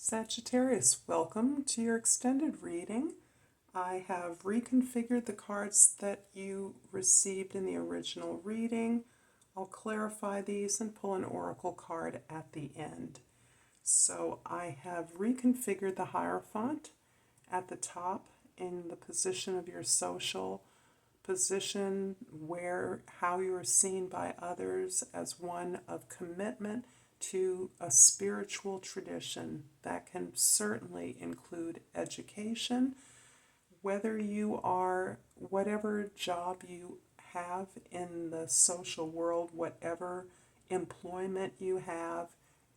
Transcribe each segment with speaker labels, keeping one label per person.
Speaker 1: Sagittarius, welcome to your extended reading. I have reconfigured the cards that you received in the original reading. I'll clarify these and pull an oracle card at the end. So I have reconfigured the Hierophant at the top in the position of your social position, where how you are seen by others as one of commitment to a spiritual tradition. That can certainly include education, whether you are, whatever job you have in the social world, whatever employment you have,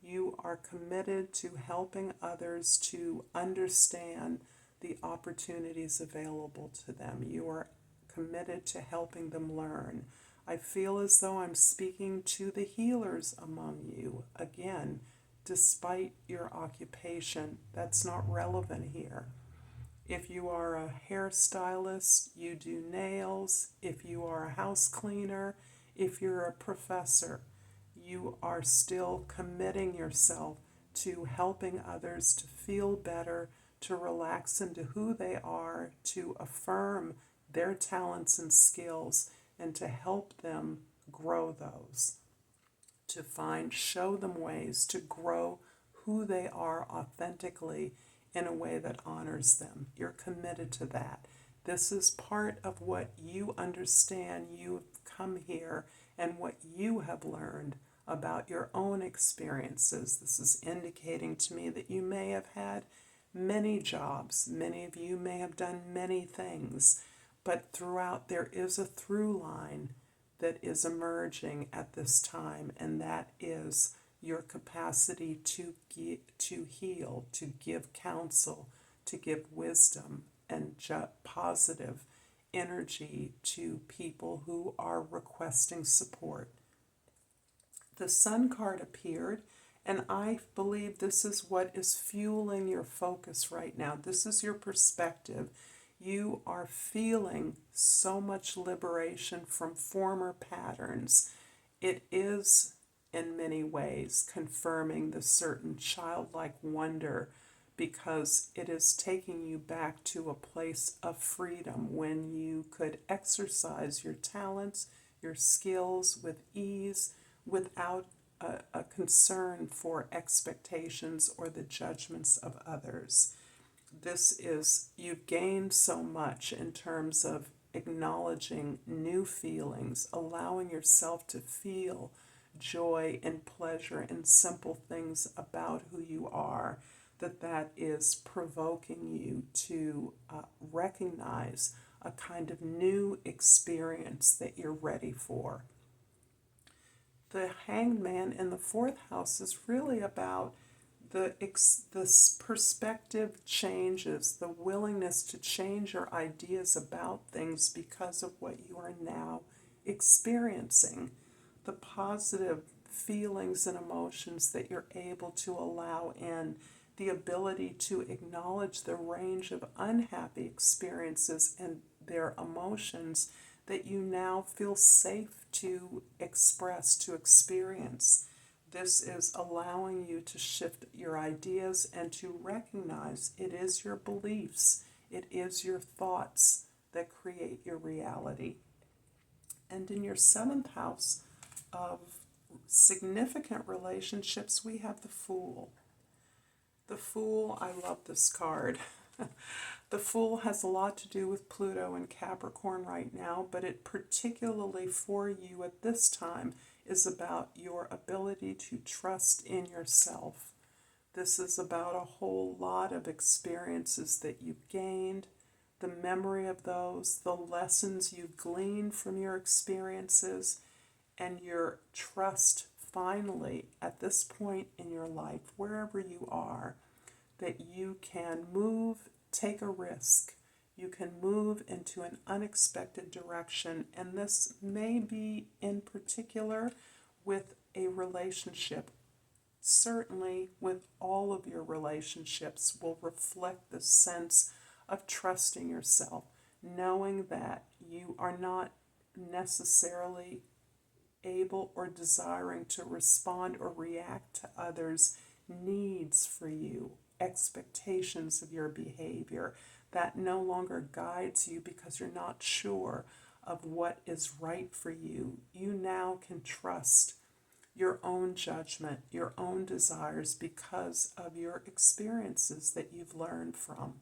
Speaker 1: you are committed to helping others to understand the opportunities available to them. You are committed to helping them learn. I feel as though I'm speaking to the healers among you. Again, despite your occupation, that's not relevant here. If you are a hairstylist, you do nails. If you are a house cleaner, if you're a professor, you are still committing yourself to helping others to feel better, to relax into who they are, to affirm their talents and skills, and to help them grow those, to show them ways to grow who they are authentically in a way that honors them. You're committed to that. This is part of what you understand. You've come here and what you have learned about your own experiences. This is indicating to me that you may have had many jobs. Many of you may have done many things. But throughout, there is a through line that is emerging at this time, and that is your capacity to heal, to give counsel, to give wisdom and positive energy to people who are requesting support. The Sun card appeared, and I believe this is what is fueling your focus right now. This is your perspective. You are feeling so much liberation from former patterns. It is, in many ways, confirming the certain childlike wonder, because it is taking you back to a place of freedom when you could exercise your talents, your skills with ease, without a concern for expectations or the judgments of others. This is, you've gained so much in terms of acknowledging new feelings, allowing yourself to feel joy and pleasure in simple things about who you are, that is provoking you to recognize a kind of new experience that you're ready for. The Hanged Man in the fourth house is really about the perspective changes, the willingness to change your ideas about things because of what you are now experiencing, the positive feelings and emotions that you're able to allow in, the ability to acknowledge the range of unhappy experiences and their emotions that you now feel safe to express, to experience. This is allowing you to shift your ideas and to recognize it is your beliefs, it is your thoughts that create your reality. And in your seventh house of significant relationships, we have the Fool. The Fool, I love this card. The Fool has a lot to do with Pluto and Capricorn right now, but it particularly for you at this time is about your ability to trust in yourself. This is about a whole lot of experiences that you've gained, the memory of those, the lessons you've gleaned from your experiences, and your trust finally at this point in your life, wherever you are, that you can move, take a risk. You can move into an unexpected direction, and this may be in particular with a relationship. Certainly with all of your relationships will reflect the sense of trusting yourself, knowing that you are not necessarily able or desiring to respond or react to others' needs for you expectations of your behavior. That no longer guides you because you're not sure of what is right for you. You now can trust your own judgment, your own desires because of your experiences that you've learned from.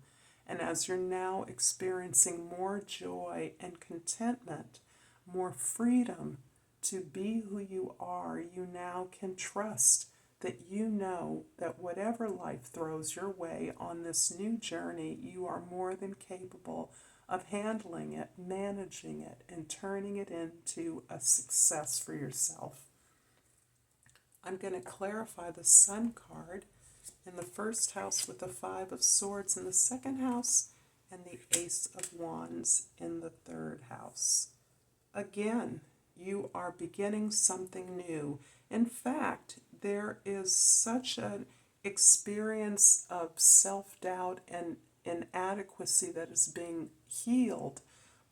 Speaker 1: And as you're now experiencing more joy and contentment, more freedom to be who you are, you now can trust that you know that whatever life throws your way on this new journey, you are more than capable of handling it, managing it, and turning it into a success for yourself. I'm going to clarify the Sun card in the first house with the Five of Swords in the second house and the Ace of Wands in the third house. Again, you are beginning something new. In fact, there is such an experience of self-doubt and inadequacy that is being healed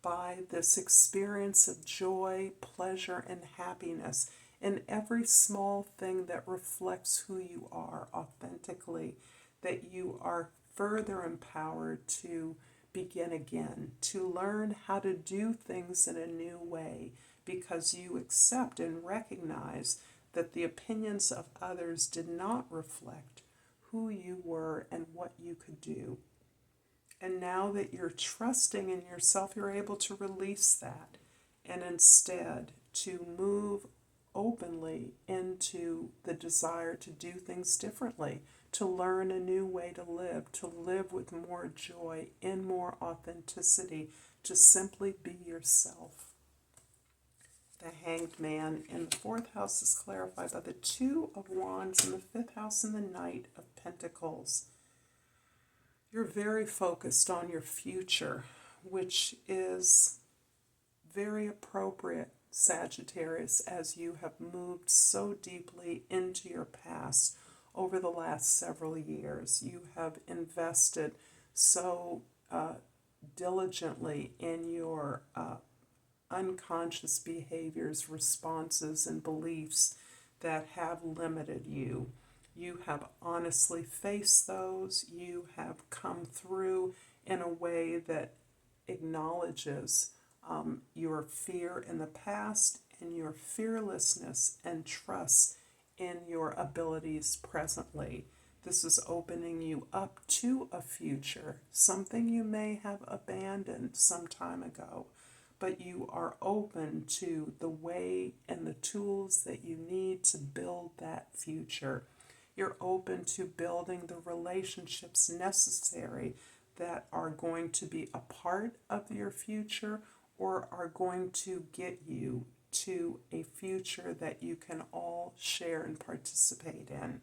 Speaker 1: by this experience of joy, pleasure, and happiness in every small thing that reflects who you are authentically, that you are further empowered to begin again, to learn how to do things in a new way, because you accept and recognize that the opinions of others did not reflect who you were and what you could do. And now that you're trusting in yourself, you're able to release that and instead to move openly into the desire to do things differently, to learn a new way to live with more joy, in more authenticity, to simply be yourself. The Hanged Man in the fourth house is clarified by the Two of Wands in the fifth house and the Knight of Pentacles. You're very focused on your future, which is very appropriate, Sagittarius, as you have moved so deeply into your past over the last several years. You have invested so diligently in your unconscious behaviors, responses, and beliefs that have limited you. You have honestly faced those. You have come through in a way that acknowledges your fear in the past and your fearlessness and trust in your abilities presently. This is opening you up to a future, something you may have abandoned some time ago, but you are open to the way and the tools that you need to build that future. You're open to building the relationships necessary that are going to be a part of your future or are going to get you to a future that you can all share and participate in.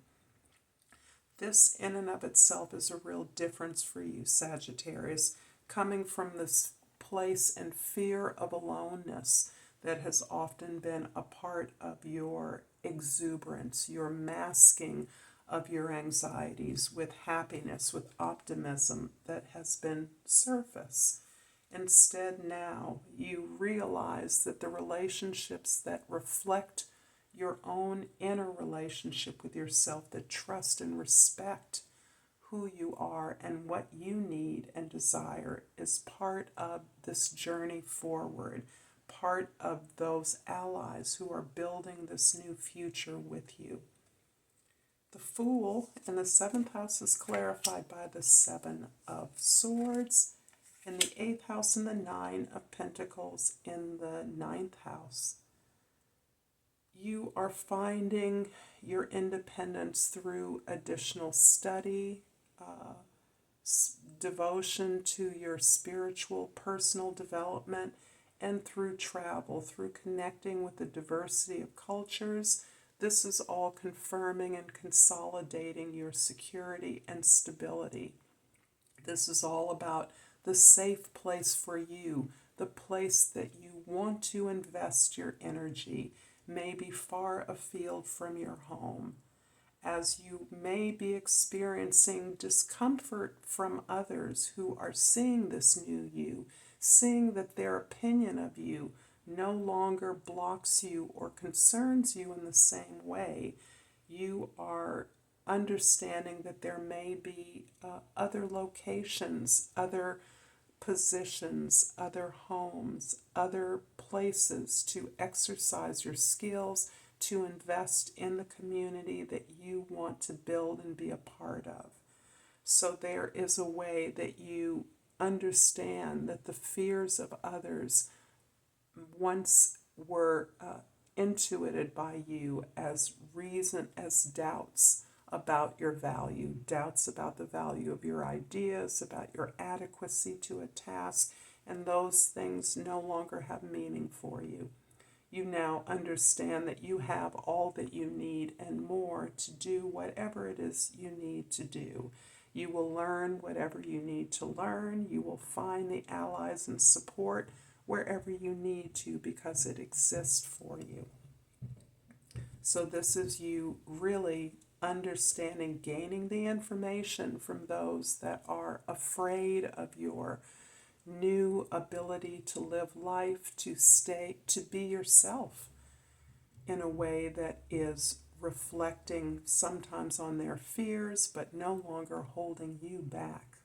Speaker 1: This in and of itself is a real difference for you, Sagittarius, coming from this place and fear of aloneness that has often been a part of your exuberance, your masking of your anxieties with happiness, with optimism that has been surface. Instead, now you realize that the relationships that reflect your own inner relationship with yourself, that trust and respect who you are and what you need and desire, is part of this journey forward, part of those allies who are building this new future with you. The Fool in the seventh house is clarified by the Seven of Swords, and the eighth house and the Nine of Pentacles in the ninth house. You are finding your independence through additional study, devotion to your spiritual, personal development, and through travel, through connecting with the diversity of cultures. This is all confirming and consolidating your security and stability. This is all about the safe place for you, the place that you want to invest your energy, maybe far afield from your home. As you may be experiencing discomfort from others who are seeing this new you, seeing that their opinion of you no longer blocks you or concerns you in the same way, you are understanding that there may be other locations, other positions, other homes, other places to exercise your skills, to invest in the community that you want to build and be a part of. So there is a way that you understand that the fears of others once were intuited by you as reason, as doubts about your value, doubts about the value of your ideas, about your adequacy to a task, and those things no longer have meaning for you. You now understand that you have all that you need and more to do whatever it is you need to do. You will learn whatever you need to learn. You will find the allies and support wherever you need to, because it exists for you. So this is you really understanding, gaining the information from those that are afraid of your new ability to live life, to be yourself in a way that is reflecting sometimes on their fears, but no longer holding you back.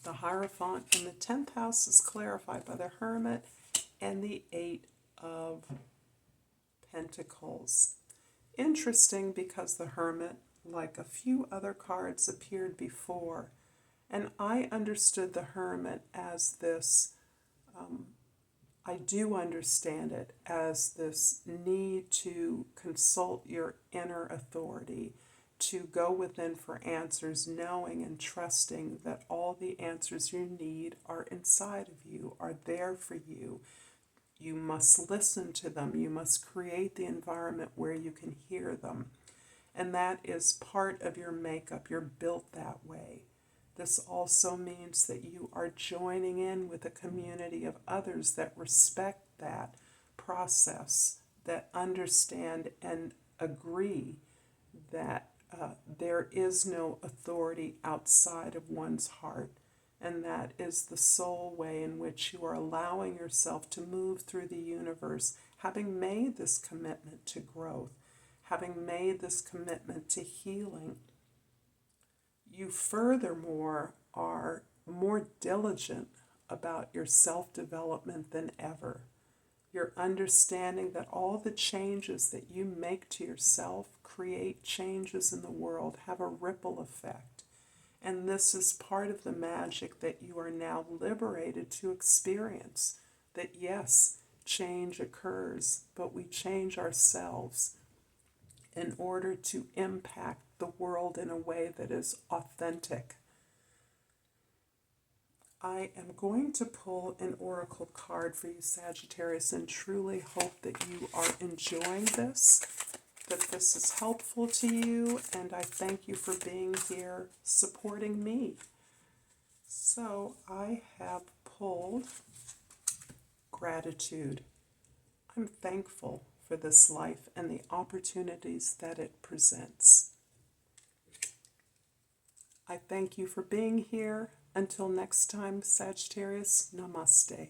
Speaker 1: The Hierophant in the 10th house is clarified by the Hermit and the 8 of Pentacles. Interesting, because the Hermit, like a few other cards, appeared before, and I understood the Hermit as this, I do understand it as this need to consult your inner authority, to go within for answers, knowing and trusting that all the answers you need are inside of you, are there for you. You must listen to them. You must create the environment where you can hear them. And that is part of your makeup. You're built that way. This also means that you are joining in with a community of others that respect that process, that understand and agree that there is no authority outside of one's heart. And that is the sole way in which you are allowing yourself to move through the universe, having made this commitment to growth, having made this commitment to healing. You furthermore are more diligent about your self-development than ever. You're understanding that all the changes that you make to yourself create changes in the world, have a ripple effect. And this is part of the magic that you are now liberated to experience. That yes, change occurs, but we change ourselves in order to impact the world in a way that is authentic. I am going to pull an oracle card for you, Sagittarius, and truly hope that you are enjoying this, that this is helpful to you, and I thank you for being here supporting me. So I have pulled gratitude. I'm thankful for this life and the opportunities that it presents. I thank you for being here. Until next time, Sagittarius, Namaste.